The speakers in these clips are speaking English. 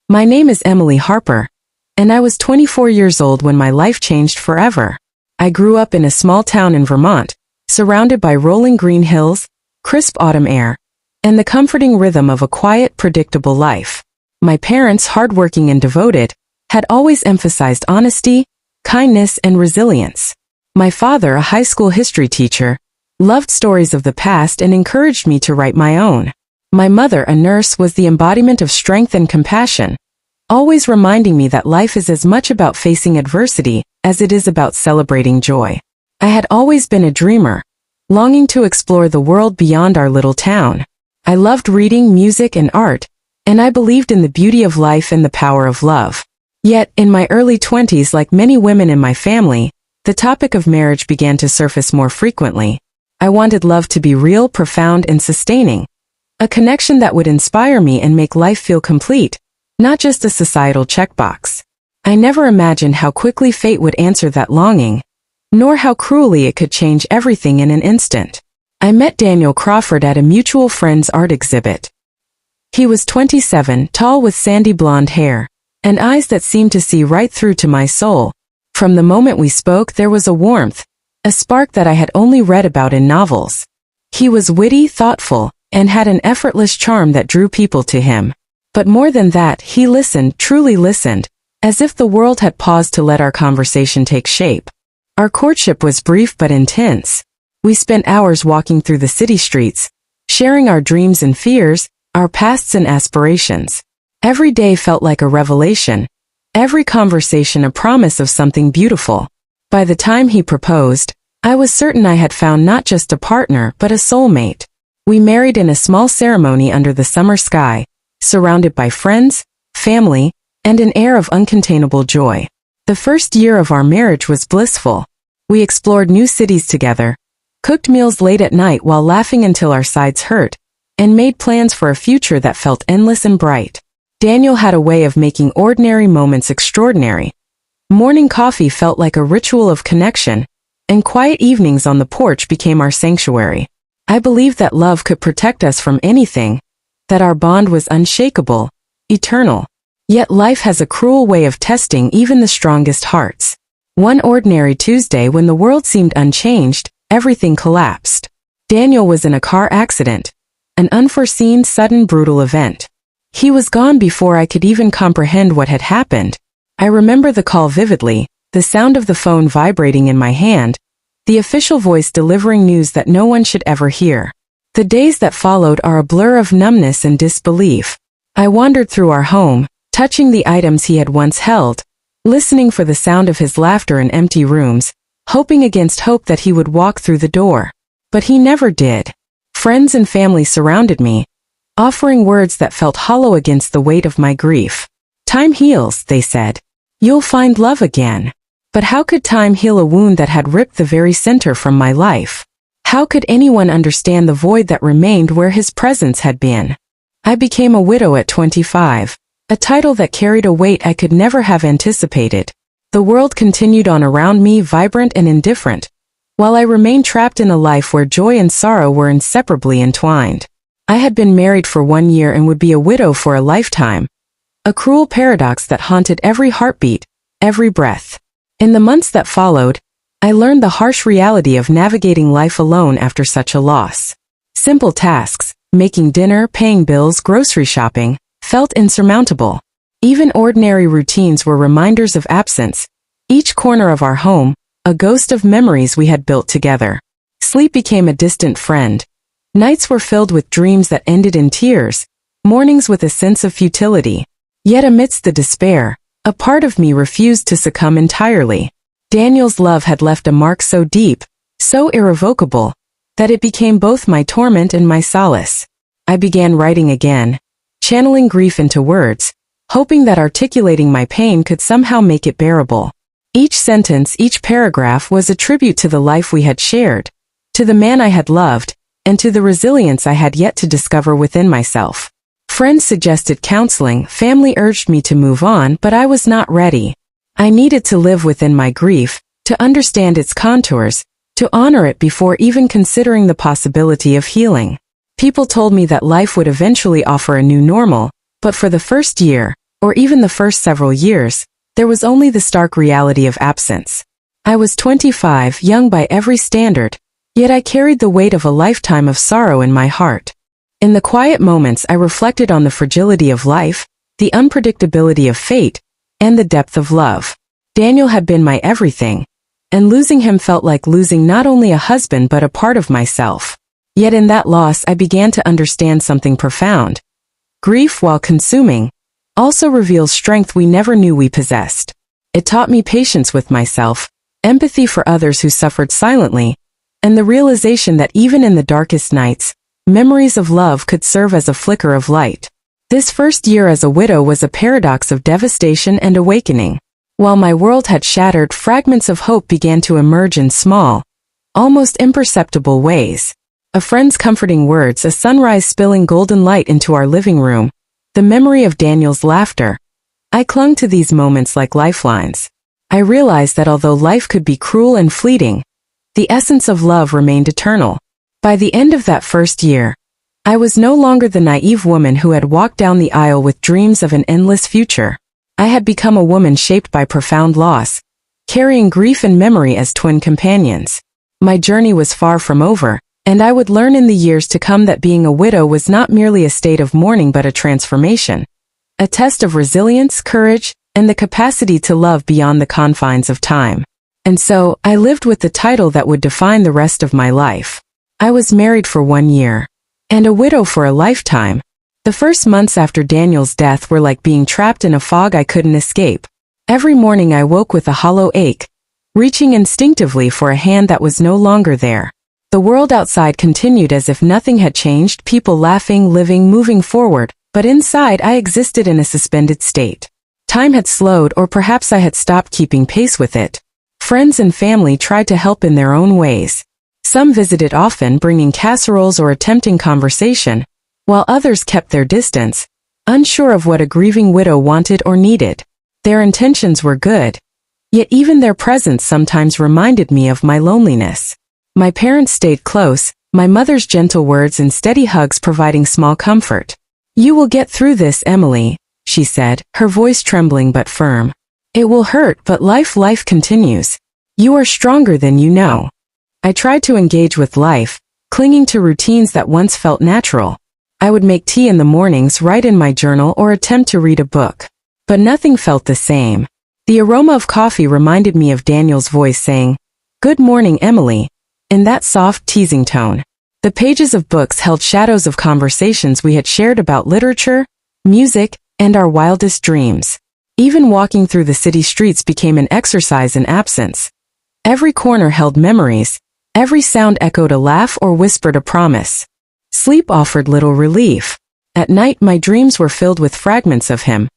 My name is Emily Harper, and I was 24 years old when my life changed forever. I grew up in a small town in Vermont, surrounded by rolling green hills, crisp autumn air, and the comforting rhythm of a quiet, predictable life. My parents, hardworking and devoted, had always emphasized honesty, kindness, and resilience. My father, a high school history teacher, loved stories of the past and encouraged me to write my own. My mother, a nurse, was the embodiment of strength and compassion, always reminding me that life is as much about facing adversity as it is about celebrating joy. I had always been a dreamer, longing to explore the world beyond our little town. I loved reading, music, and art, and I believed in the beauty of life and the power of love. Yet, in my early 20s, like many women in my family, the topic of marriage began to surface more frequently. I wanted love to be real, profound, and sustaining. A connection that would inspire me and make life feel complete, not just a societal checkbox. I never imagined how quickly fate would answer that longing, nor how cruelly it could change everything in an instant. I met Daniel Crawford at a mutual friend's art exhibit. He was 27, tall with sandy blonde hair, and eyes that seemed to see right through to my soul. From the moment we spoke, there was a warmth, a spark that I had only read about in novels. He was witty, thoughtful, and had an effortless charm that drew people to him. But more than that, he listened, truly listened, as if the world had paused to let our conversation take shape. Our courtship was brief but intense. We spent hours walking through the city streets, sharing our dreams and fears, our pasts and aspirations. Every day felt like a revelation, every conversation a promise of something beautiful. By the time he proposed, I was certain I had found not just a partner but a soulmate. We married in a small ceremony under the summer sky, surrounded by friends, family, and an air of uncontainable joy. The first year of our marriage was blissful. We explored new cities together, cooked meals late at night while laughing until our sides hurt, and made plans for a future that felt endless and bright. Daniel had a way of making ordinary moments extraordinary. Morning coffee felt like a ritual of connection, and quiet evenings on the porch became our sanctuary. I believed that love could protect us from anything, that our bond was unshakable, eternal. Yet life has a cruel way of testing even the strongest hearts. One ordinary Tuesday, when the world seemed unchanged, everything collapsed. Daniel was in a car accident, an unforeseen, sudden, brutal event. He was gone before I could even comprehend what had happened. I remember the call vividly, the sound of the phone vibrating in my hand, the official voice delivering news that no one should ever hear. The days that followed are a blur of numbness and disbelief. I wandered through our home, touching the items he had once held, listening for the sound of his laughter in empty rooms, hoping against hope that he would walk through the door. But he never did. Friends and family surrounded me, offering words that felt hollow against the weight of my grief. "Time heals," they said. "You'll find love again." But how could time heal a wound that had ripped the very center from my life? How could anyone understand the void that remained where his presence had been? I became a widow at 25, a title that carried a weight I could never have anticipated. The world continued on around me, vibrant and indifferent, while I remained trapped in a life where joy and sorrow were inseparably entwined. I had been married for 1 year and would be a widow for a lifetime, a cruel paradox that haunted every heartbeat, every breath. In the months that followed, I learned the harsh reality of navigating life alone after such a loss. Simple tasks, making dinner, paying bills, grocery shopping, felt insurmountable. Even ordinary routines were reminders of absence, each corner of our home, a ghost of memories we had built together. Sleep became a distant friend. Nights were filled with dreams that ended in tears, mornings with a sense of futility. Yet amidst the despair, a part of me refused to succumb entirely. Daniel's love had left a mark so deep, so irrevocable, that it became both my torment and my solace. I began writing again, channeling grief into words, hoping that articulating my pain could somehow make it bearable. Each sentence, each paragraph was a tribute to the life we had shared, to the man I had loved, and to the resilience I had yet to discover within myself. Friends suggested counseling, family urged me to move on, but I was not ready. I needed to live within my grief, to understand its contours, to honor it before even considering the possibility of healing. People told me that life would eventually offer a new normal, but for the first year, or even the first several years, there was only the stark reality of absence. I was 25, young by every standard, yet I carried the weight of a lifetime of sorrow in my heart. In the quiet moments I reflected on the fragility of life, the unpredictability of fate, and the depth of love. Daniel had been my everything, and losing him felt like losing not only a husband but a part of myself. Yet in that loss I began to understand something profound. Grief, while consuming, also reveals strength we never knew we possessed. It taught me patience with myself, empathy for others who suffered silently, and the realization that even in the darkest nights, memories of love could serve as a flicker of light. This first year as a widow was a paradox of devastation and awakening. While my world had shattered, fragments of hope began to emerge in small, almost imperceptible ways. A friend's comforting words, a sunrise spilling golden light into our living room, the memory of Daniel's laughter. I clung to these moments like lifelines. I realized that although life could be cruel and fleeting, the essence of love remained eternal. By the end of that first year, I was no longer the naive woman who had walked down the aisle with dreams of an endless future. I had become a woman shaped by profound loss, carrying grief and memory as twin companions. My journey was far from over, and I would learn in the years to come that being a widow was not merely a state of mourning but a transformation, a test of resilience, courage, and the capacity to love beyond the confines of time. And so, I lived with the title that would define the rest of my life. I was married for 1 year, and a widow for a lifetime. The first months after Daniel's death were like being trapped in a fog I couldn't escape. Every morning I woke with a hollow ache, reaching instinctively for a hand that was no longer there. The world outside continued as if nothing had changed, people laughing, living, moving forward, but inside I existed in a suspended state. Time had slowed, or perhaps I had stopped keeping pace with it. Friends and family tried to help in their own ways. Some visited often, bringing casseroles or attempting conversation, while others kept their distance, unsure of what a grieving widow wanted or needed. Their intentions were good, yet even their presence sometimes reminded me of my loneliness. My parents stayed close, my mother's gentle words and steady hugs providing small comfort. "You will get through this, Emily," she said, her voice trembling but firm. "It will hurt, but life continues. You are stronger than you know." I tried to engage with life, clinging to routines that once felt natural. I would make tea in the mornings, write in my journal, or attempt to read a book. But nothing felt the same. The aroma of coffee reminded me of Daniel's voice saying, "Good morning, Emily," in that soft, teasing tone. The pages of books held shadows of conversations we had shared about literature, music, and our wildest dreams. Even walking through the city streets became an exercise in absence. Every corner held memories, every sound echoed a laugh or whispered a promise. Sleep offered little relief. At night my dreams were filled with fragments of him,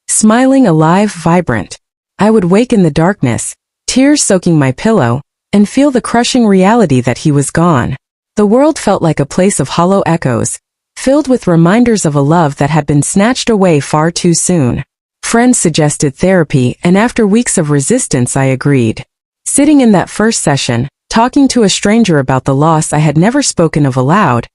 smiling, alive, vibrant. I would wake in the darkness, tears soaking my pillow, and feel the crushing reality that he was gone. The world felt like a place of hollow echoes, filled with reminders of a love that had been snatched away far too soon. Friends suggested therapy, and after weeks of resistance I agreed. Sitting in that first session, talking to a stranger about the loss I had never spoken of aloud,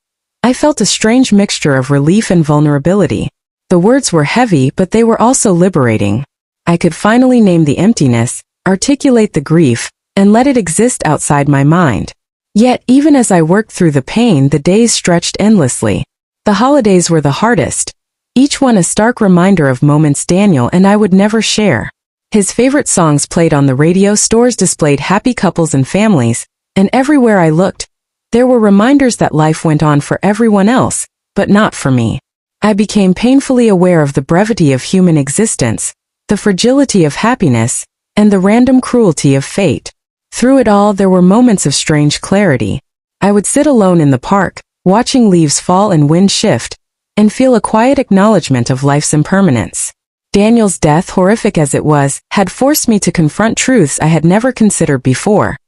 I felt a strange mixture of relief and vulnerability. The words were heavy, but they were also liberating. I could finally name the emptiness, articulate the grief, and let it exist outside my mind. Yet, even as I worked through the pain, the days stretched endlessly. The holidays were the hardest, each one a stark reminder of moments Daniel and I would never share. His favorite songs played on the radio, stores displayed happy couples and families, and everywhere I looked, there were reminders that life went on for everyone else, but not for me. I became painfully aware of the brevity of human existence, the fragility of happiness, and the random cruelty of fate. Through it all there were moments of strange clarity. I would sit alone in the park, watching leaves fall and wind shift, and feel a quiet acknowledgement of life's impermanence. Daniel's death, horrific as it was, had forced me to confront truths I had never considered before.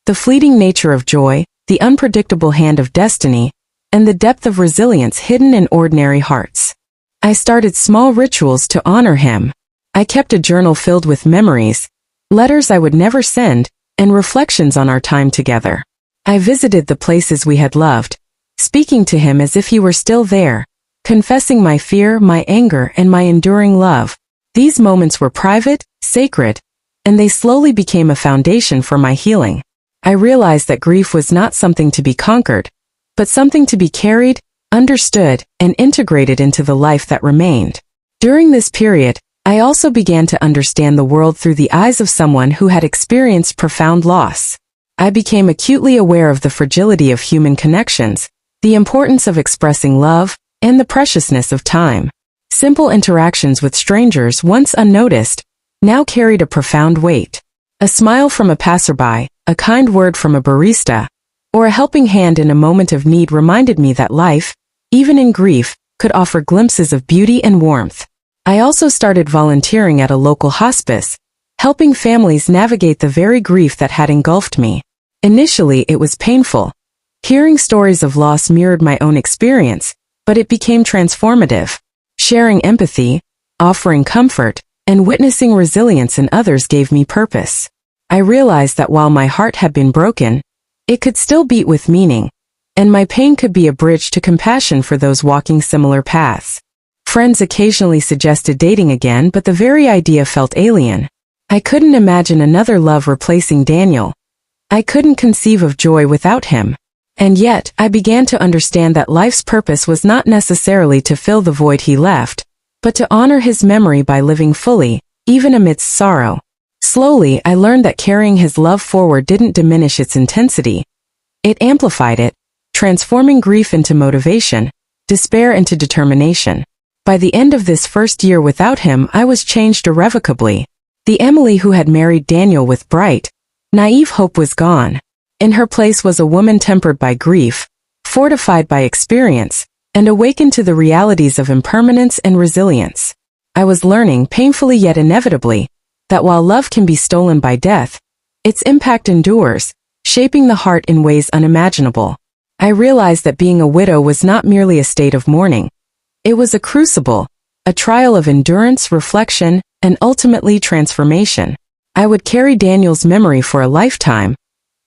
The fleeting nature of joy, the unpredictable hand of destiny, and the depth of resilience hidden in ordinary hearts. I started small rituals to honor him. I kept a journal filled with memories, letters I would never send, and reflections on our time together. I visited the places we had loved, speaking to him as if he were still there, confessing my fear, my anger, and my enduring love. These moments were private, sacred, and they slowly became a foundation for my healing. I realized that grief was not something to be conquered, but something to be carried, understood, and integrated into the life that remained. During this period, I also began to understand the world through the eyes of someone who had experienced profound loss. I became acutely aware of the fragility of human connections, the importance of expressing love, and the preciousness of time. Simple interactions with strangers, once unnoticed, now carried a profound weight. A smile from a passerby, a kind word from a barista, or a helping hand in a moment of need reminded me that life, even in grief, could offer glimpses of beauty and warmth. I also started volunteering at a local hospice, helping families navigate the very grief that had engulfed me. Initially, it was painful. Hearing stories of loss mirrored my own experience, but it became transformative. Sharing empathy, offering comfort, and witnessing resilience in others gave me purpose. I realized that while my heart had been broken, it could still beat with meaning, and my pain could be a bridge to compassion for those walking similar paths. Friends occasionally suggested dating again, but the very idea felt alien. I couldn't imagine another love replacing Daniel. I couldn't conceive of joy without him. And yet, I began to understand that life's purpose was not necessarily to fill the void he left, but to honor his memory by living fully, even amidst sorrow. Slowly, I learned that carrying his love forward didn't diminish its intensity. It amplified it, transforming grief into motivation, despair into determination. By the end of this first year without him, I was changed irrevocably. The Emily who had married Daniel with bright, naive hope was gone. In her place was a woman tempered by grief, fortified by experience, and awakened to the realities of impermanence and resilience. I was learning, painfully yet inevitably, that while love can be stolen by death, its impact endures, shaping the heart in ways unimaginable. I realized that being a widow was not merely a state of mourning. It was a crucible, a trial of endurance, reflection, and ultimately transformation. I would carry Daniel's memory for a lifetime,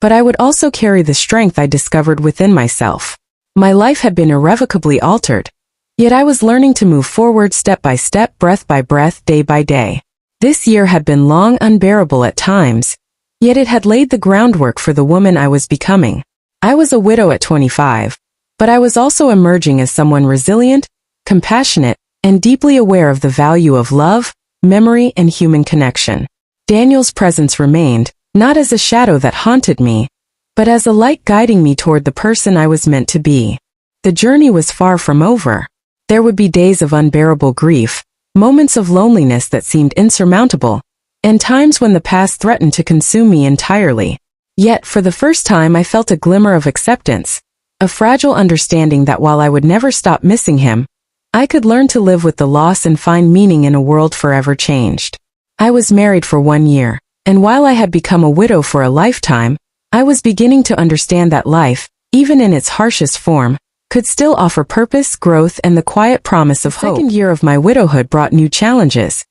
but I would also carry the strength I discovered within myself. My life had been irrevocably altered, yet I was learning to move forward step by step, breath by breath, day by day. This year had been long, unbearable at times, yet it had laid the groundwork for the woman I was becoming. I was a widow at 25, but I was also emerging as someone resilient, compassionate, and deeply aware of the value of love, memory, and human connection. Daniel's presence remained, not as a shadow that haunted me, but as a light guiding me toward the person I was meant to be. The journey was far from over. There would be days of unbearable grief, moments of loneliness that seemed insurmountable, and times when the past threatened to consume me entirely. Yet, for the first time, I felt a glimmer of acceptance, a fragile understanding that while I would never stop missing him, I could learn to live with the loss and find meaning in a world forever changed. I was married for 1 year, and while I had become a widow for a lifetime, I was beginning to understand that life, even in its harshest form, could still offer purpose, growth, and the quiet promise of hope. The second year of my widowhood brought new challenges,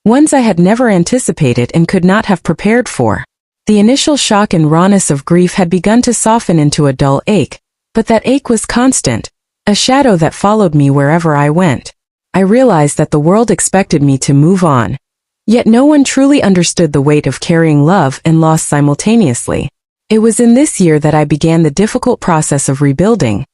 ones I had never anticipated and could not have prepared for. The initial shock and rawness of grief had begun to soften into a dull ache, but that ache was constant, a shadow that followed me wherever I went. I realized that the world expected me to move on, yet no one truly understood the weight of carrying love and loss simultaneously. It was in this year that I began the difficult process of rebuilding.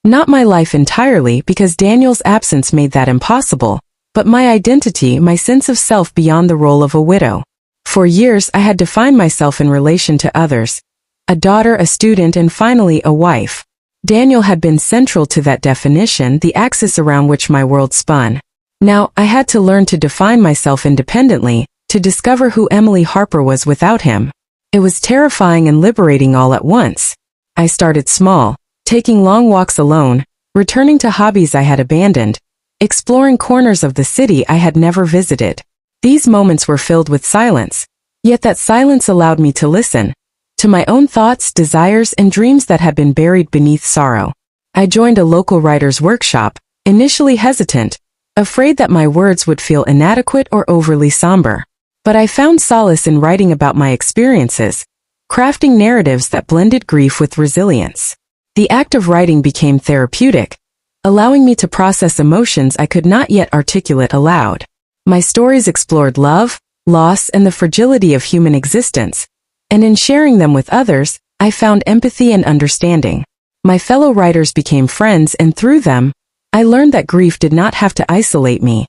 Not my life entirely, because Daniel's absence made that impossible, but my identity, my sense of self beyond the role of a widow. For years I had defined myself in relation to others, a daughter, a student, and finally a wife. Daniel had been central to that definition, the axis around which my world spun. Now, I had to learn to define myself independently, to discover who Emily Harper was without him. It was terrifying and liberating all at once. I started small, taking long walks alone, returning to hobbies I had abandoned, exploring corners of the city I had never visited. These moments were filled with silence, yet that silence allowed me to listen to my own thoughts, desires, and dreams that had been buried beneath sorrow. I joined a local writer's workshop, initially hesitant, afraid that my words would feel inadequate or overly somber. But I found solace in writing about my experiences, crafting narratives that blended grief with resilience. The act of writing became therapeutic, allowing me to process emotions I could not yet articulate aloud. My stories explored love, loss, and the fragility of human existence, and in sharing them with others, I found empathy and understanding. My fellow writers became friends, and through them, I learned that grief did not have to isolate me.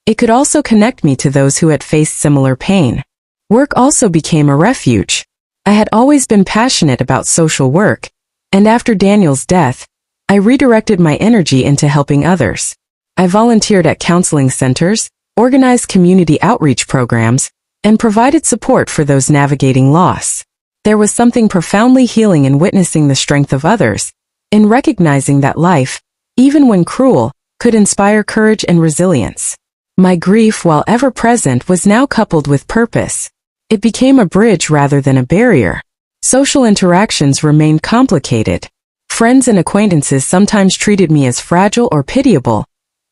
It could also connect me to those who had faced similar pain. Work also became a refuge. I had always been passionate about social work, and after Daniel's death, I redirected my energy into helping others. I volunteered at counseling centers, organized community outreach programs, and provided support for those navigating loss. There was something profoundly healing in witnessing the strength of others, in recognizing that life, even when cruel, could inspire courage and resilience. My grief, while ever present, was now coupled with purpose. It became a bridge rather than a barrier. Social interactions remained complicated. Friends and acquaintances sometimes treated me as fragile or pitiable,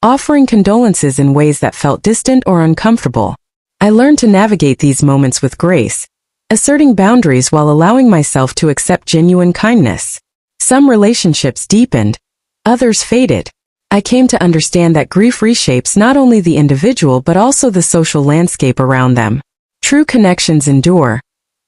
offering condolences in ways that felt distant or uncomfortable. I learned to navigate these moments with grace, asserting boundaries while allowing myself to accept genuine kindness. Some relationships deepened, others faded. I came to understand that grief reshapes not only the individual but also the social landscape around them. True connections endure,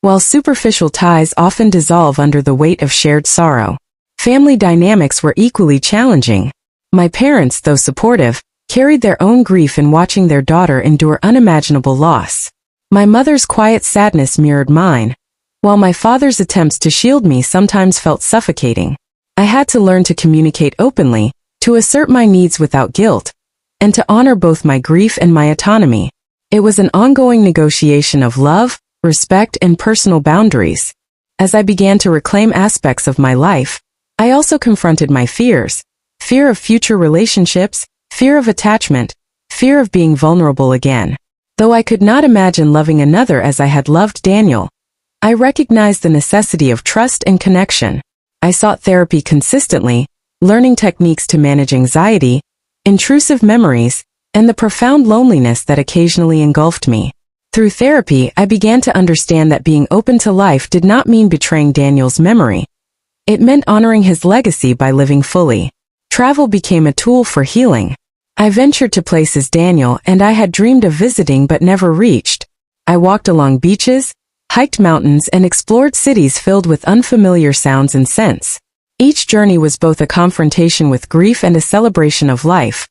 while superficial ties often dissolve under the weight of shared sorrow. Family dynamics were equally challenging. My parents, though supportive, carried their own grief in watching their daughter endure unimaginable loss. My mother's quiet sadness mirrored mine, while my father's attempts to shield me sometimes felt suffocating. I had to learn to communicate openly, to assert my needs without guilt, and to honor both my grief and my autonomy. It was an ongoing negotiation of love, respect, and personal boundaries. As I began to reclaim aspects of my life, I also confronted my fears: fear of future relationships, fear of attachment, fear of being vulnerable again. Though I could not imagine loving another as I had loved Daniel, I recognized the necessity of trust and connection. I sought therapy consistently, learning techniques to manage anxiety, intrusive memories, and the profound loneliness that occasionally engulfed me. Through therapy, I began to understand that being open to life did not mean betraying Daniel's memory. It meant honoring his legacy by living fully. Travel became a tool for healing. I ventured to places Daniel and I had dreamed of visiting but never reached. I walked along beaches, hiked mountains, and explored cities filled with unfamiliar sounds and scents. Each journey was both a confrontation with grief and a celebration of life,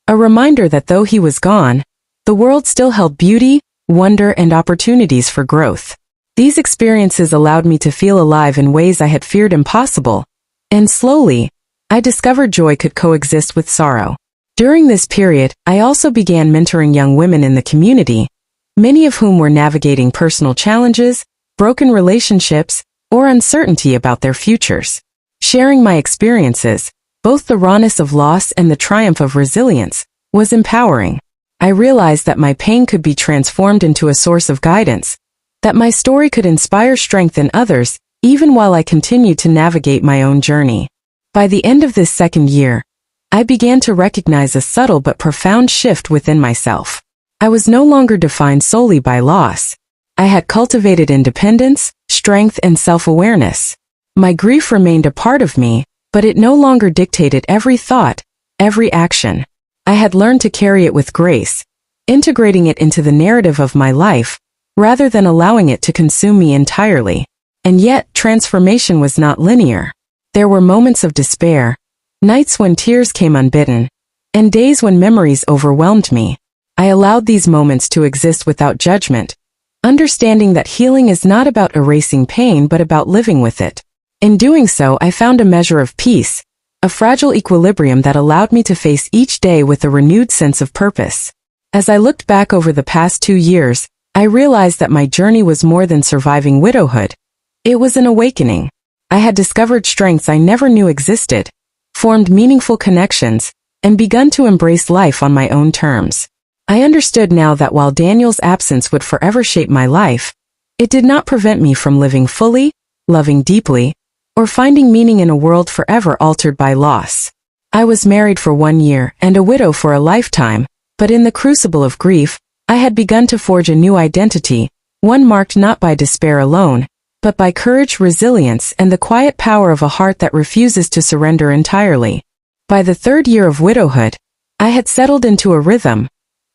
a reminder that though he was gone, the world still held beauty, wonder, and opportunities for growth. These experiences allowed me to feel alive in ways I had feared impossible, and slowly, I discovered joy could coexist with sorrow. During this period, I also began mentoring young women in the community, many of whom were navigating personal challenges, broken relationships, or uncertainty about their futures. Sharing my experiences, both the rawness of loss and the triumph of resilience, was empowering. I realized that my pain could be transformed into a source of guidance, that my story could inspire strength in others, even while I continued to navigate my own journey. By the end of this second year, I began to recognize a subtle but profound shift within myself. I was no longer defined solely by loss. I had cultivated independence, strength, and self-awareness. My grief remained a part of me, but it no longer dictated every thought, every action. I had learned to carry it with grace, integrating it into the narrative of my life, rather than allowing it to consume me entirely. And yet, transformation was not linear. There were moments of despair, nights when tears came unbidden, and days when memories overwhelmed me. I allowed these moments to exist without judgment, understanding that healing is not about erasing pain but about living with it. In doing so, I found a measure of peace, a fragile equilibrium that allowed me to face each day with a renewed sense of purpose. As I looked back over the past 2 years, I realized that my journey was more than surviving widowhood. It was an awakening. I had discovered strengths I never knew existed, formed meaningful connections, and begun to embrace life on my own terms. I understood now that while Daniel's absence would forever shape my life, it did not prevent me from living fully, loving deeply, or finding meaning in a world forever altered by loss. I was married for 1 year and a widow for a lifetime, but in the crucible of grief, I had begun to forge a new identity, one marked not by despair alone, but by courage, resilience, and the quiet power of a heart that refuses to surrender entirely. By the 3rd year of widowhood, I had settled into a rhythm,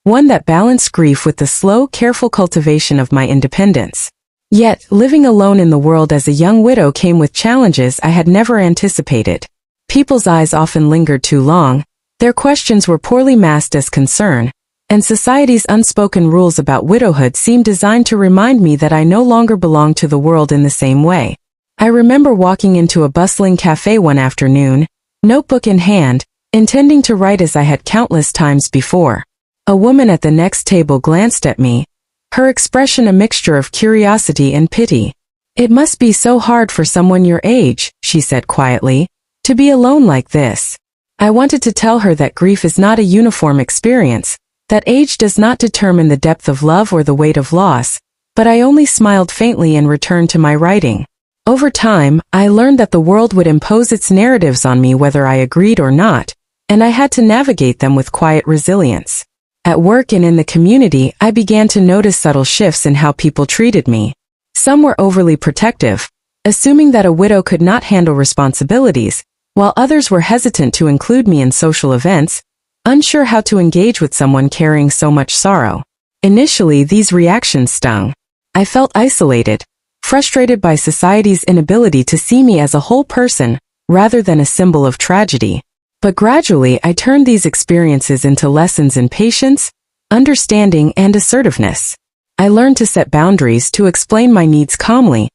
one that balanced grief with the slow, careful cultivation of my independence. Yet, living alone in the world as a young widow came with challenges I had never anticipated. People's eyes often lingered too long, their questions were poorly masked as concern, and society's unspoken rules about widowhood seemed designed to remind me that I no longer belonged to the world in the same way. I remember walking into a bustling cafe one afternoon, notebook in hand, intending to write as I had countless times before. A woman at the next table glanced at me, her expression a mixture of curiosity and pity. "It must be so hard for someone your age," she said quietly, "to be alone like this." I wanted to tell her that grief is not a uniform experience, that age does not determine the depth of love or the weight of loss, but I only smiled faintly and returned to my writing. Over time, I learned that the world would impose its narratives on me whether I agreed or not, and I had to navigate them with quiet resilience. At work and in the community, I began to notice subtle shifts in how people treated me. Some were overly protective, assuming that a widow could not handle responsibilities, while others were hesitant to include me in social events, unsure how to engage with someone carrying so much sorrow. Initially, these reactions stung. I felt isolated, frustrated by society's inability to see me as a whole person, rather than a symbol of tragedy. But gradually, I turned these experiences into lessons in patience, understanding, and assertiveness. I learned to set boundaries, to explain my needs calmly,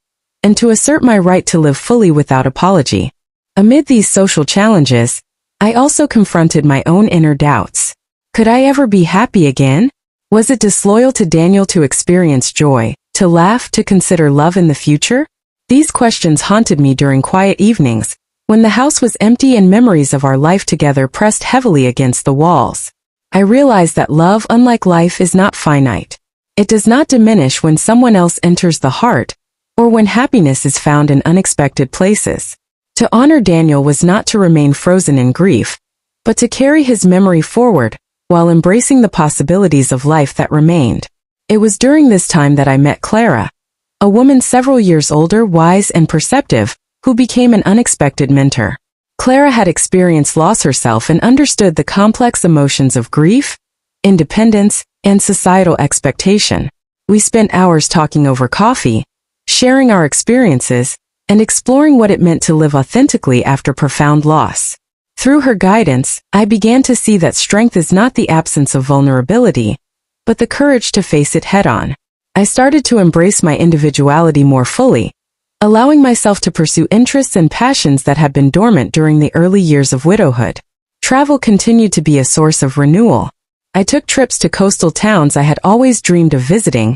and to assert my right to live fully without apology. Amid these social challenges, I also confronted my own inner doubts. Could I ever be happy again? Was it disloyal to Daniel to experience joy, to laugh, to consider love in the future? These questions haunted me during quiet evenings, when the house was empty and memories of our life together pressed heavily against the walls. I realized that love, unlike life, is not finite. It does not diminish when someone else enters the heart, or when happiness is found in unexpected places. To honor Daniel was not to remain frozen in grief, but to carry his memory forward, while embracing the possibilities of life that remained. It was during this time that I met Clara, a woman several years older, wise and perceptive, who became an unexpected mentor. Clara had experienced loss herself and understood the complex emotions of grief, independence, and societal expectation. We spent hours talking over coffee, sharing our experiences, and exploring what it meant to live authentically after profound loss. Through her guidance, I began to see that strength is not the absence of vulnerability, but the courage to face it head-on. I started to embrace my individuality more fully, allowing myself to pursue interests and passions that had been dormant during the early years of widowhood. Travel continued to be a source of renewal. I took trips to coastal towns I had always dreamed of visiting,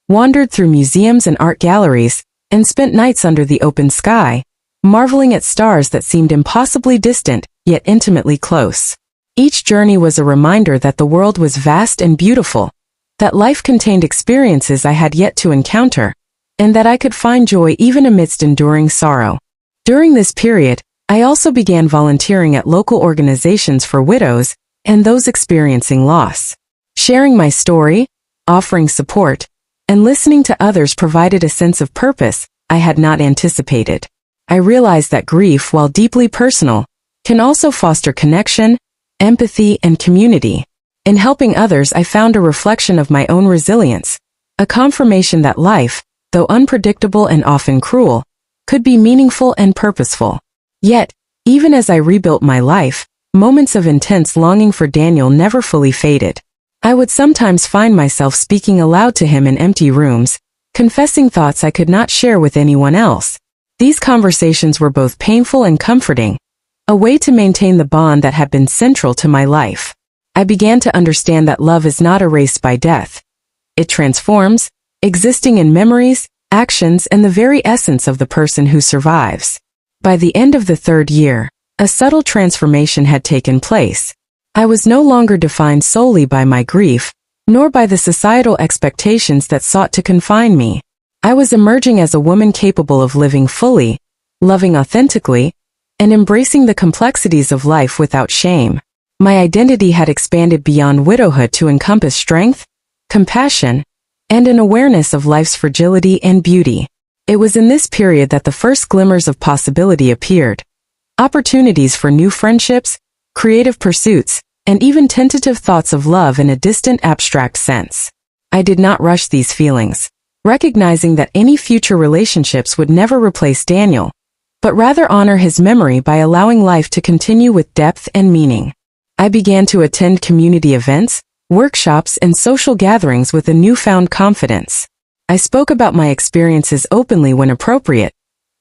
wandered through museums and art galleries, and spent nights under the open sky, marveling at stars that seemed impossibly distant, yet intimately close. Each journey was a reminder that the world was vast and beautiful, that life contained experiences I had yet to encounter, and that I could find joy even amidst enduring sorrow. During this period, I also began volunteering at local organizations for widows and those experiencing loss. Sharing my story, offering support, and listening to others provided a sense of purpose I had not anticipated. I realized that grief, while deeply personal, can also foster connection, empathy, and community. In helping others, I found a reflection of my own resilience, a confirmation that life, though unpredictable and often cruel, could be meaningful and purposeful. Yet, even as I rebuilt my life, moments of intense longing for Daniel never fully faded. I would sometimes find myself speaking aloud to him in empty rooms, confessing thoughts I could not share with anyone else. These conversations were both painful and comforting, a way to maintain the bond that had been central to my life. I began to understand that love is not erased by death. It transforms, existing in memories, actions, and the very essence of the person who survives. By the end of the third year, a subtle transformation had taken place. I was no longer defined solely by my grief, nor by the societal expectations that sought to confine me. I was emerging as a woman capable of living fully, loving authentically, and embracing the complexities of life without shame. My identity had expanded beyond widowhood to encompass strength, compassion, and an awareness of life's fragility and beauty. It was in this period that the first glimmers of possibility appeared. Opportunities for new friendships, creative pursuits, and even tentative thoughts of love in a distant abstract sense. I did not rush these feelings, recognizing that any future relationships would never replace Daniel, but rather honor his memory by allowing life to continue with depth and meaning. I began to attend community events, workshops, and social gatherings with a newfound confidence. I spoke about my experiences openly when appropriate,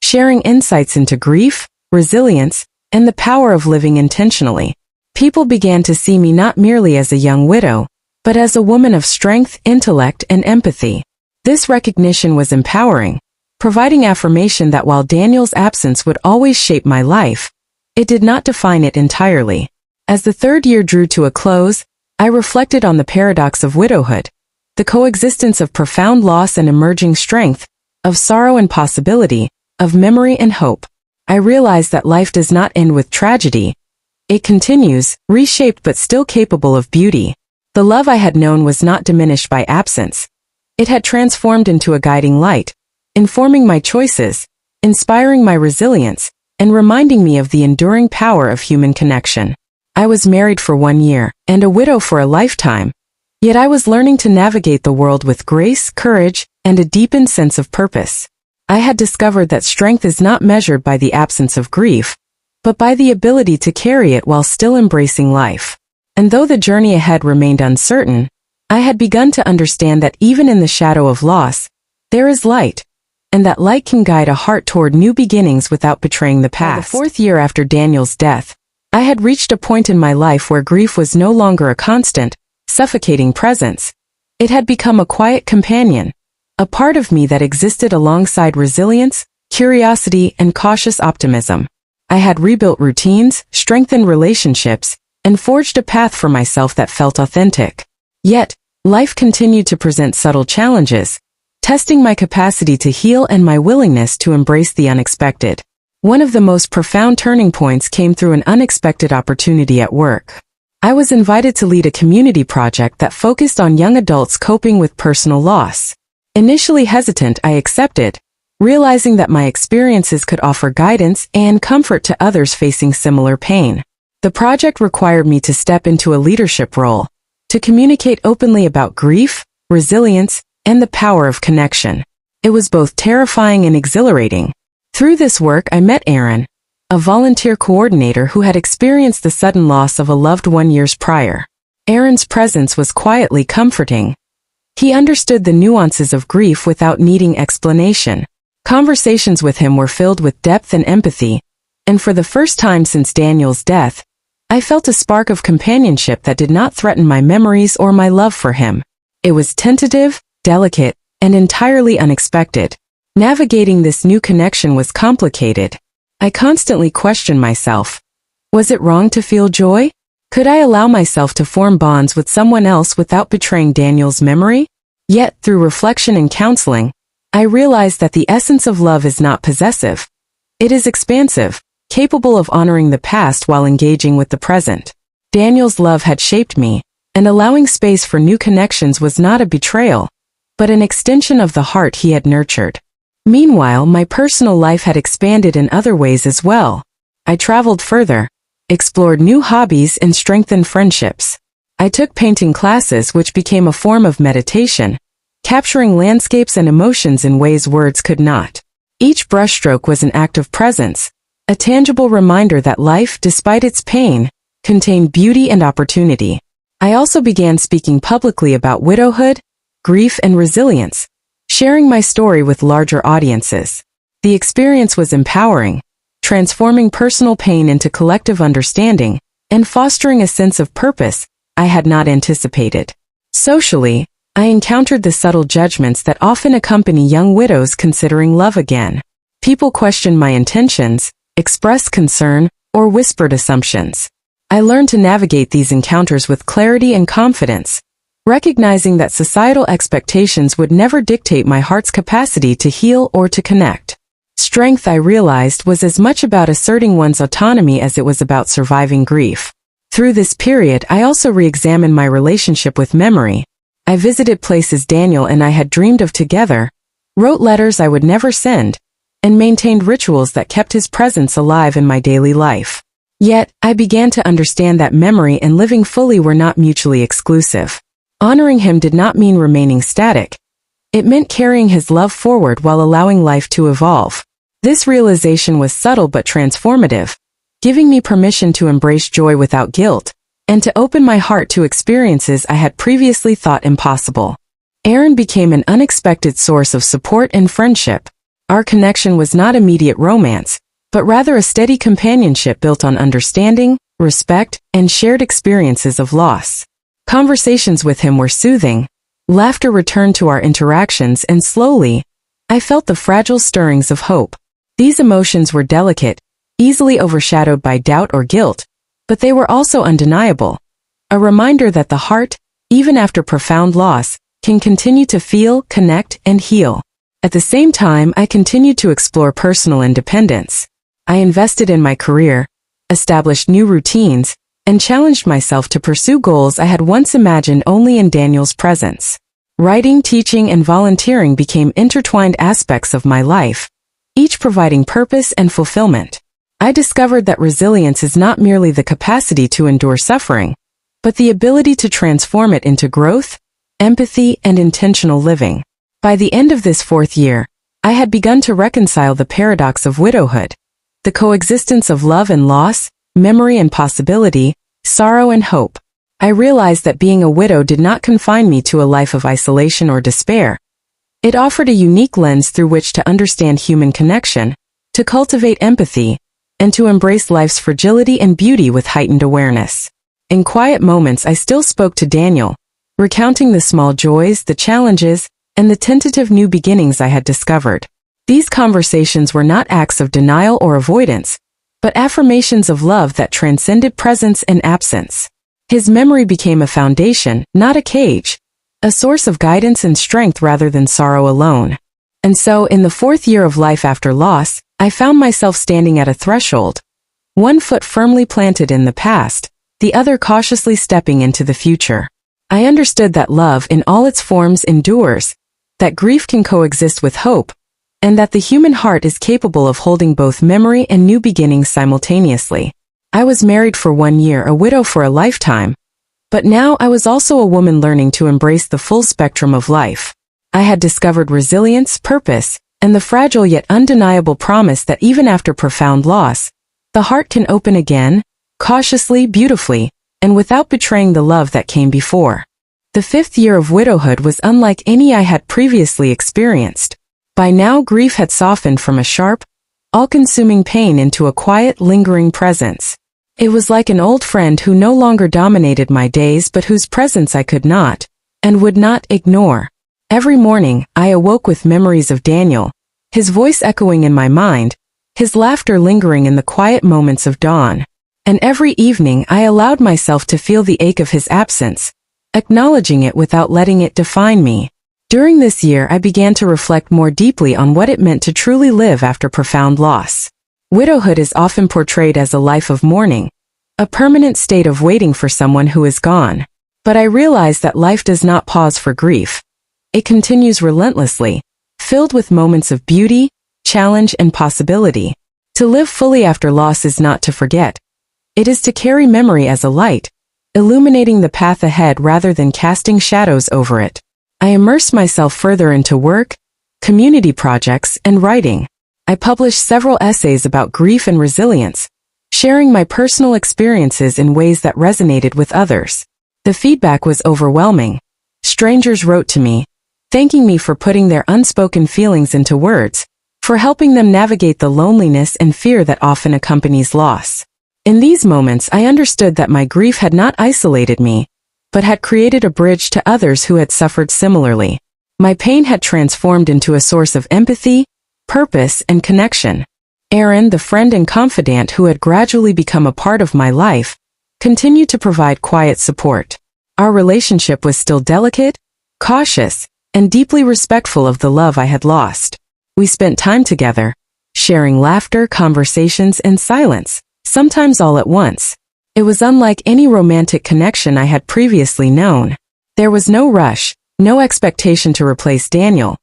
sharing insights into grief, resilience, and the power of living intentionally. People began to see me not merely as a young widow, but as a woman of strength, intellect, and empathy. This recognition was empowering, providing affirmation that while Daniel's absence would always shape my life, it did not define it entirely. As the third year drew to a close, I reflected on the paradox of widowhood, the coexistence of profound loss and emerging strength, of sorrow and possibility, of memory and hope. I realized that life does not end with tragedy. It continues, reshaped but still capable of beauty. The love I had known was not diminished by absence. It had transformed into a guiding light, informing my choices, inspiring my resilience, and reminding me of the enduring power of human connection. I was married for 1 year, and a widow for a lifetime, yet I was learning to navigate the world with grace, courage, and a deepened sense of purpose. I had discovered that strength is not measured by the absence of grief, but by the ability to carry it while still embracing life. And though the journey ahead remained uncertain, I had begun to understand that even in the shadow of loss, there is light, and that light can guide a heart toward new beginnings without betraying the past. By the 4th year after Daniel's death, I had reached a point in my life where grief was no longer a constant, suffocating presence. It had become a quiet companion, a part of me that existed alongside resilience, curiosity, and cautious optimism. I had rebuilt routines, strengthened relationships, and forged a path for myself that felt authentic. Yet, life continued to present subtle challenges, testing my capacity to heal and my willingness to embrace the unexpected. One of the most profound turning points came through an unexpected opportunity at work. I was invited to lead a community project that focused on young adults coping with personal loss. Initially hesitant, I accepted, realizing that my experiences could offer guidance and comfort to others facing similar pain. The project required me to step into a leadership role, to communicate openly about grief, resilience, and the power of connection. It was both terrifying and exhilarating. Through this work, I met Aaron, a volunteer coordinator who had experienced the sudden loss of a loved one years prior. Aaron's presence was quietly comforting. He understood the nuances of grief without needing explanation. Conversations with him were filled with depth and empathy, and for the first time since Daniel's death, I felt a spark of companionship that did not threaten my memories or my love for him. It was tentative, delicate, and entirely unexpected. Navigating this new connection was complicated. I constantly questioned myself. Was it wrong to feel joy? Could I allow myself to form bonds with someone else without betraying Daniel's memory? Yet, through reflection and counseling, I realized that the essence of love is not possessive. It is expansive, capable of honoring the past while engaging with the present. Daniel's love had shaped me, and allowing space for new connections was not a betrayal, but an extension of the heart he had nurtured. Meanwhile, my personal life had expanded in other ways as well. I traveled further, explored new hobbies, and strengthened friendships. I took painting classes, which became a form of meditation, capturing landscapes and emotions in ways words could not. Each brushstroke was an act of presence, a tangible reminder that life, despite its pain, contained beauty and opportunity. I also began speaking publicly about widowhood, grief, and resilience, sharing my story with larger audiences. The experience was empowering, transforming personal pain into collective understanding, and fostering a sense of purpose I had not anticipated. Socially, I encountered the subtle judgments that often accompany young widows considering love again. People questioned my intentions, expressed concern, or whispered assumptions. I learned to navigate these encounters with clarity and confidence, recognizing that societal expectations would never dictate my heart's capacity to heal or to connect. Strength, I realized, was as much about asserting one's autonomy as it was about surviving grief. Through this period, I also re-examined my relationship with memory. I visited places Daniel and I had dreamed of together, wrote letters I would never send, and maintained rituals that kept his presence alive in my daily life. Yet, I began to understand that memory and living fully were not mutually exclusive. Honoring him did not mean remaining static. It meant carrying his love forward while allowing life to evolve. This realization was subtle but transformative, giving me permission to embrace joy without guilt, and to open my heart to experiences I had previously thought impossible. Aaron became an unexpected source of support and friendship. Our connection was not immediate romance, but rather a steady companionship built on understanding, respect, and shared experiences of loss. Conversations with him were soothing. Laughter returned to our interactions, and slowly, I felt the fragile stirrings of hope. These emotions were delicate, easily overshadowed by doubt or guilt, but they were also undeniable. A reminder that the heart, even after profound loss, can continue to feel, connect, and heal. At the same time, I continued to explore personal independence. I invested in my career, established new routines, and challenged myself to pursue goals I had once imagined only in Daniel's presence. Writing, teaching, and volunteering became intertwined aspects of my life, each providing purpose and fulfillment. I discovered that resilience is not merely the capacity to endure suffering, but the ability to transform it into growth, empathy, and intentional living. By the end of this 4th year, I had begun to reconcile the paradox of widowhood, the coexistence of love and loss, memory and possibility, sorrow and hope. I realized that being a widow did not confine me to a life of isolation or despair. It offered a unique lens through which to understand human connection, to cultivate empathy, and to embrace life's fragility and beauty with heightened awareness. In quiet moments, I still spoke to Daniel, recounting the small joys, the challenges, and the tentative new beginnings I had discovered. These conversations were not acts of denial or avoidance, but affirmations of love that transcended presence and absence. His memory became a foundation, not a cage, a source of guidance and strength rather than sorrow alone. And so, in the 4th year of life after loss, I found myself standing at a threshold, one foot firmly planted in the past, the other cautiously stepping into the future. I understood that love in all its forms endures, that grief can coexist with hope, and that the human heart is capable of holding both memory and new beginnings simultaneously. I was married for 1 year, a widow for a lifetime, but now I was also a woman learning to embrace the full spectrum of life. I had discovered resilience, purpose, and the fragile yet undeniable promise that even after profound loss, the heart can open again, cautiously, beautifully, and without betraying the love that came before. The 5th year of widowhood was unlike any I had previously experienced. By now, grief had softened from a sharp, all-consuming pain into a quiet, lingering presence. It was like an old friend who no longer dominated my days but whose presence I could not, and would not, ignore. Every morning, I awoke with memories of Daniel, his voice echoing in my mind, his laughter lingering in the quiet moments of dawn. And every evening I allowed myself to feel the ache of his absence, acknowledging it without letting it define me. During this year, I began to reflect more deeply on what it meant to truly live after profound loss. Widowhood is often portrayed as a life of mourning, a permanent state of waiting for someone who is gone. But I realized that life does not pause for grief. It continues relentlessly, filled with moments of beauty, challenge, and possibility. To live fully after loss is not to forget. It is to carry memory as a light, illuminating the path ahead rather than casting shadows over it. I immersed myself further into work, community projects, and writing. I published several essays about grief and resilience, sharing my personal experiences in ways that resonated with others. The feedback was overwhelming. Strangers wrote to me, thanking me for putting their unspoken feelings into words, for helping them navigate the loneliness and fear that often accompanies loss. In these moments, I understood that my grief had not isolated me, but had created a bridge to others who had suffered similarly. My pain had transformed into a source of empathy, purpose, and connection. Aaron, the friend and confidant who had gradually become a part of my life, continued to provide quiet support. Our relationship was still delicate, cautious, and deeply respectful of the love I had lost. We spent time together, sharing laughter, conversations, and silence, sometimes all at once. It was unlike any romantic connection I had previously known. There was no rush, no expectation to replace Daniel,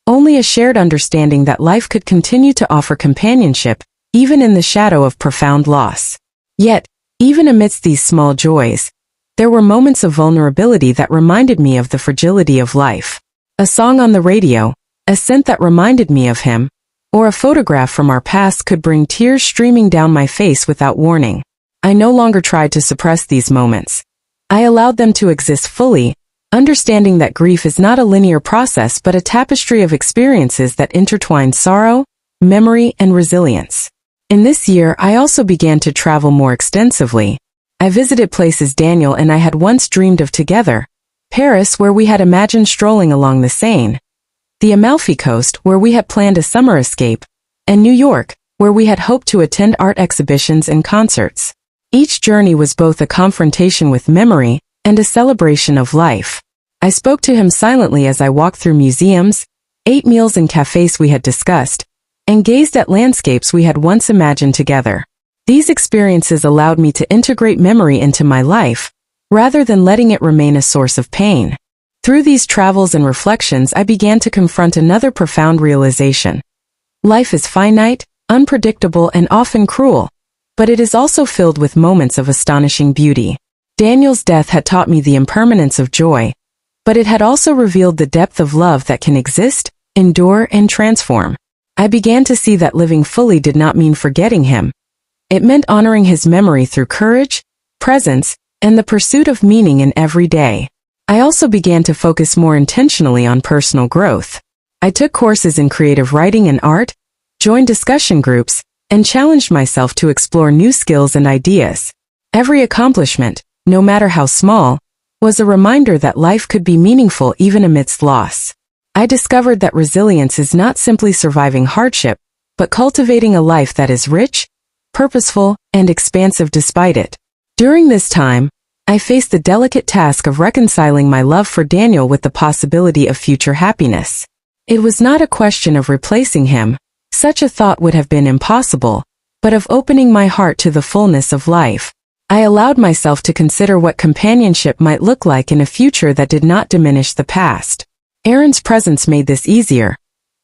only a shared understanding that life could continue to offer companionship, even in the shadow of profound loss. Yet, even amidst these small joys, there were moments of vulnerability that reminded me of the fragility of life. A song on the radio, a scent that reminded me of him, or a photograph from our past could bring tears streaming down my face without warning. I no longer tried to suppress these moments. I allowed them to exist fully, understanding that grief is not a linear process but a tapestry of experiences that intertwine sorrow, memory, and resilience. In this year, I also began to travel more extensively. I visited places Daniel and I had once dreamed of together. Paris, where we had imagined strolling along the Seine, the Amalfi Coast, where we had planned a summer escape, and New York, where we had hoped to attend art exhibitions and concerts. Each journey was both a confrontation with memory and a celebration of life. I spoke to him silently as I walked through museums, ate meals in cafes we had discussed, and gazed at landscapes we had once imagined together. These experiences allowed me to integrate memory into my life, rather than letting it remain a source of pain. Through these travels and reflections, I began to confront another profound realization. Life is finite, unpredictable, and often cruel, but it is also filled with moments of astonishing beauty. Daniel's death had taught me the impermanence of joy, but it had also revealed the depth of love that can exist, endure, and transform. I began to see that living fully did not mean forgetting him. It meant honoring his memory through courage, presence, and the pursuit of meaning in every day. I also began to focus more intentionally on personal growth. I took courses in creative writing and art, joined discussion groups, and challenged myself to explore new skills and ideas. Every accomplishment, no matter how small, was a reminder that life could be meaningful even amidst loss. I discovered that resilience is not simply surviving hardship, but cultivating a life that is rich, purposeful, and expansive despite it. During this time, I faced the delicate task of reconciling my love for Daniel with the possibility of future happiness. It was not a question of replacing him, such a thought would have been impossible, but of opening my heart to the fullness of life. I allowed myself to consider what companionship might look like in a future that did not diminish the past. Aaron's presence made this easier,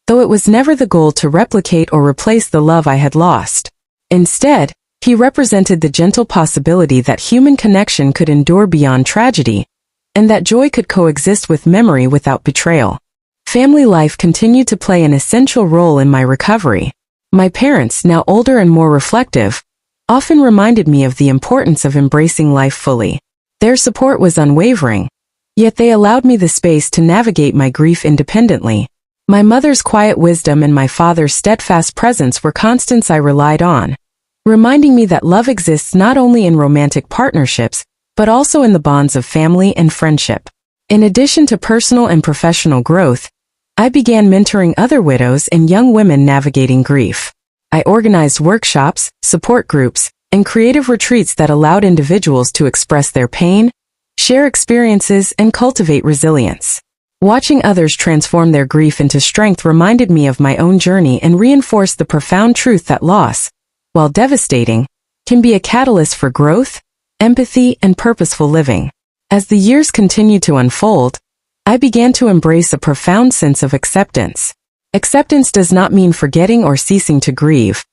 though it was never the goal to replicate or replace the love I had lost. Instead, he represented the gentle possibility that human connection could endure beyond tragedy, and that joy could coexist with memory without betrayal. Family life continued to play an essential role in my recovery. My parents, now older and more reflective, often reminded me of the importance of embracing life fully. Their support was unwavering, yet they allowed me the space to navigate my grief independently. My mother's quiet wisdom and my father's steadfast presence were constants I relied on, reminding me that love exists not only in romantic partnerships, but also in the bonds of family and friendship. In addition to personal and professional growth, I began mentoring other widows and young women navigating grief. I organized workshops, support groups, and creative retreats that allowed individuals to express their pain, share experiences, and cultivate resilience. Watching others transform their grief into strength reminded me of my own journey and reinforced the profound truth that loss, while devastating, can be a catalyst for growth, empathy, and purposeful living. As the years continued to unfold, I began to embrace a profound sense of acceptance. Acceptance does not mean forgetting or ceasing to grieve.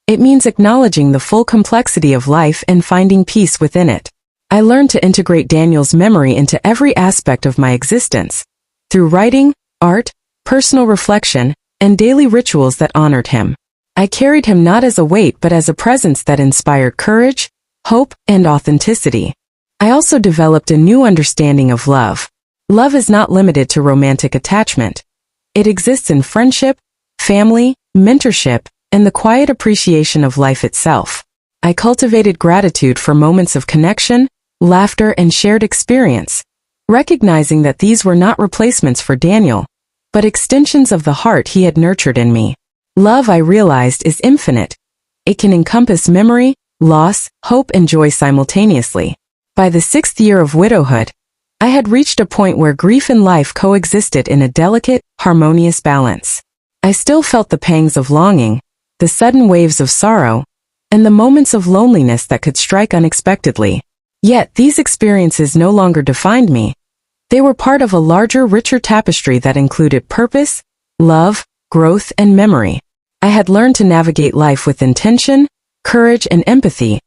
It means acknowledging the full complexity of life and finding peace within it. I learned to integrate Daniel's memory into every aspect of my existence, through writing, art, personal reflection, and daily rituals that honored him. I carried him not as a weight but as a presence that inspired courage, hope, and authenticity. I also developed a new understanding of love. Love is not limited to romantic attachment. It exists in friendship, family, mentorship, and the quiet appreciation of life itself. I cultivated gratitude for moments of connection, laughter, and shared experience, recognizing that these were not replacements for Daniel, but extensions of the heart he had nurtured in me. Love, I realized, is infinite. It can encompass memory, loss, hope, and joy simultaneously. By the 6th year of widowhood, I had reached a point where grief and life coexisted in a delicate, harmonious balance. I still felt the pangs of longing, the sudden waves of sorrow, and the moments of loneliness that could strike unexpectedly. Yet these experiences no longer defined me. They were part of a larger, richer tapestry that included purpose, love, growth, and memory. I had learned to navigate life with intention, courage, and empathy,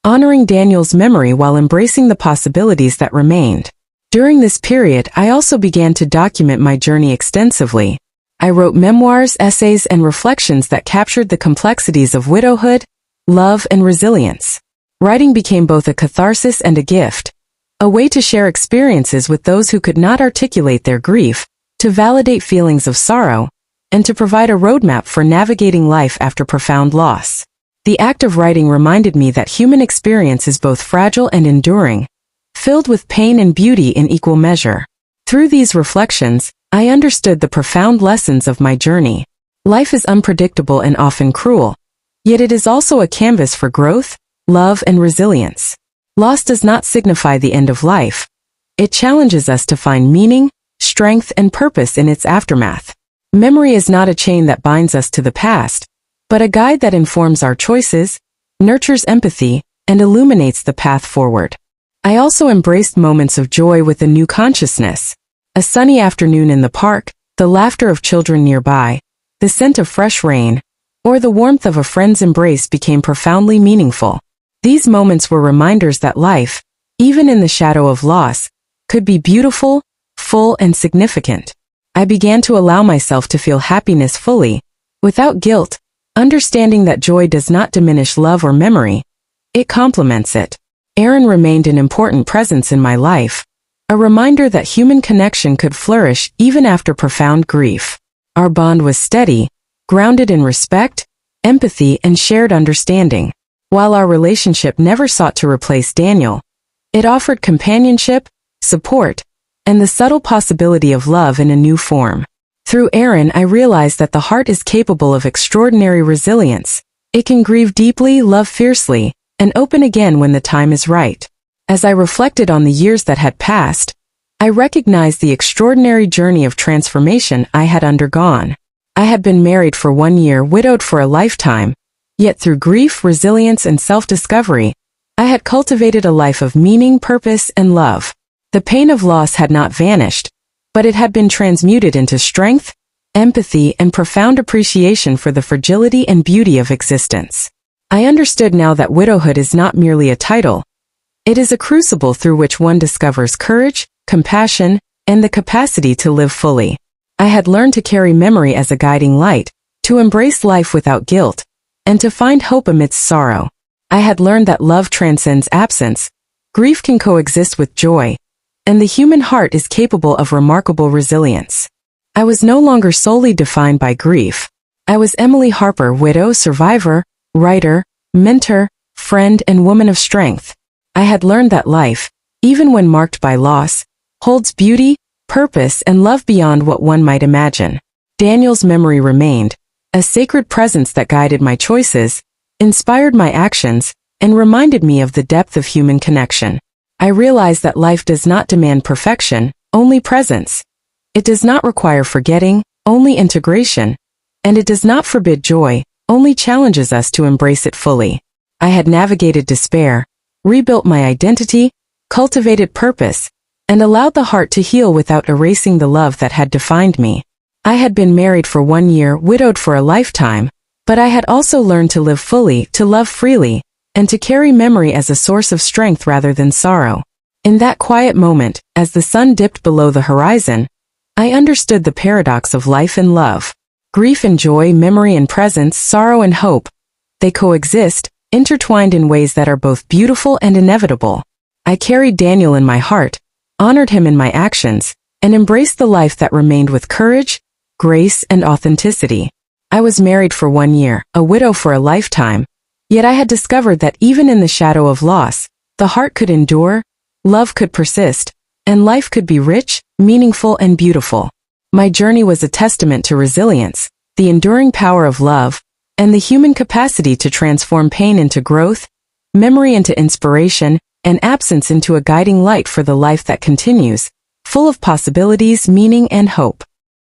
honoring Daniel's memory while embracing the possibilities that remained. During this period, I also began to document my journey extensively. I wrote memoirs, essays, and reflections that captured the complexities of widowhood, love, and resilience. Writing became both a catharsis and a gift, a way to share experiences with those who could not articulate their grief, to validate feelings of sorrow, and to provide a roadmap for navigating life after profound loss. The act of writing reminded me that human experience is both fragile and enduring, filled with pain and beauty in equal measure. Through these reflections, I understood the profound lessons of my journey. Life is unpredictable and often cruel, yet it is also a canvas for growth, love, and resilience. Loss does not signify the end of life. It challenges us to find meaning, strength, and purpose in its aftermath. Memory is not a chain that binds us to the past, but a guide that informs our choices, nurtures empathy, and illuminates the path forward. I also embraced moments of joy with a new consciousness. A sunny afternoon in the park, the laughter of children nearby, the scent of fresh rain, or the warmth of a friend's embrace became profoundly meaningful. These moments were reminders that life, even in the shadow of loss, could be beautiful, full, and significant. I began to allow myself to feel happiness fully, without guilt, understanding that joy does not diminish love or memory. It complements it. Aaron remained an important presence in my life, a reminder that human connection could flourish even after profound grief. Our bond was steady, grounded in respect, empathy, and shared understanding. While our relationship never sought to replace Daniel, it offered companionship, support, and the subtle possibility of love in a new form. Through Aaron, I realized that the heart is capable of extraordinary resilience. It can grieve deeply, love fiercely, and open again when the time is right. As I reflected on the years that had passed, I recognized the extraordinary journey of transformation I had undergone. I had been married for 1 year, widowed for a lifetime, yet through grief, resilience, and self-discovery, I had cultivated a life of meaning, purpose, and love. The pain of loss had not vanished, but it had been transmuted into strength, empathy, and profound appreciation for the fragility and beauty of existence. I understood now that widowhood is not merely a title. It is a crucible through which one discovers courage, compassion, and the capacity to live fully. I had learned to carry memory as a guiding light, to embrace life without guilt, and to find hope amidst sorrow. I had learned that love transcends absence, grief can coexist with joy, and the human heart is capable of remarkable resilience. I was no longer solely defined by grief. I was Emily Harper, widow, survivor, writer, mentor, friend, and woman of strength. I had learned that life, even when marked by loss, holds beauty, purpose, and love beyond what one might imagine. Daniel's memory remained, a sacred presence that guided my choices, inspired my actions, and reminded me of the depth of human connection. I realized that life does not demand perfection, only presence. It does not require forgetting, only integration, and it does not forbid joy, only challenges us to embrace it fully. I had navigated despair, rebuilt my identity, cultivated purpose, and allowed the heart to heal without erasing the love that had defined me. I had been married for 1 year, widowed for a lifetime, but I had also learned to live fully, to love freely, and to carry memory as a source of strength rather than sorrow. In that quiet moment, as the sun dipped below the horizon, I understood the paradox of life and love. Grief and joy, memory and presence, sorrow and hope. They coexist, intertwined in ways that are both beautiful and inevitable. I carried Daniel in my heart, honored him in my actions, and embraced the life that remained with courage, grace, and authenticity. I was married for 1 year, a widow for a lifetime, yet I had discovered that even in the shadow of loss, the heart could endure, love could persist, and life could be rich, meaningful, and beautiful. My journey was a testament to resilience, the enduring power of love, and the human capacity to transform pain into growth, memory into inspiration, and absence into a guiding light for the life that continues, full of possibilities, meaning, and hope.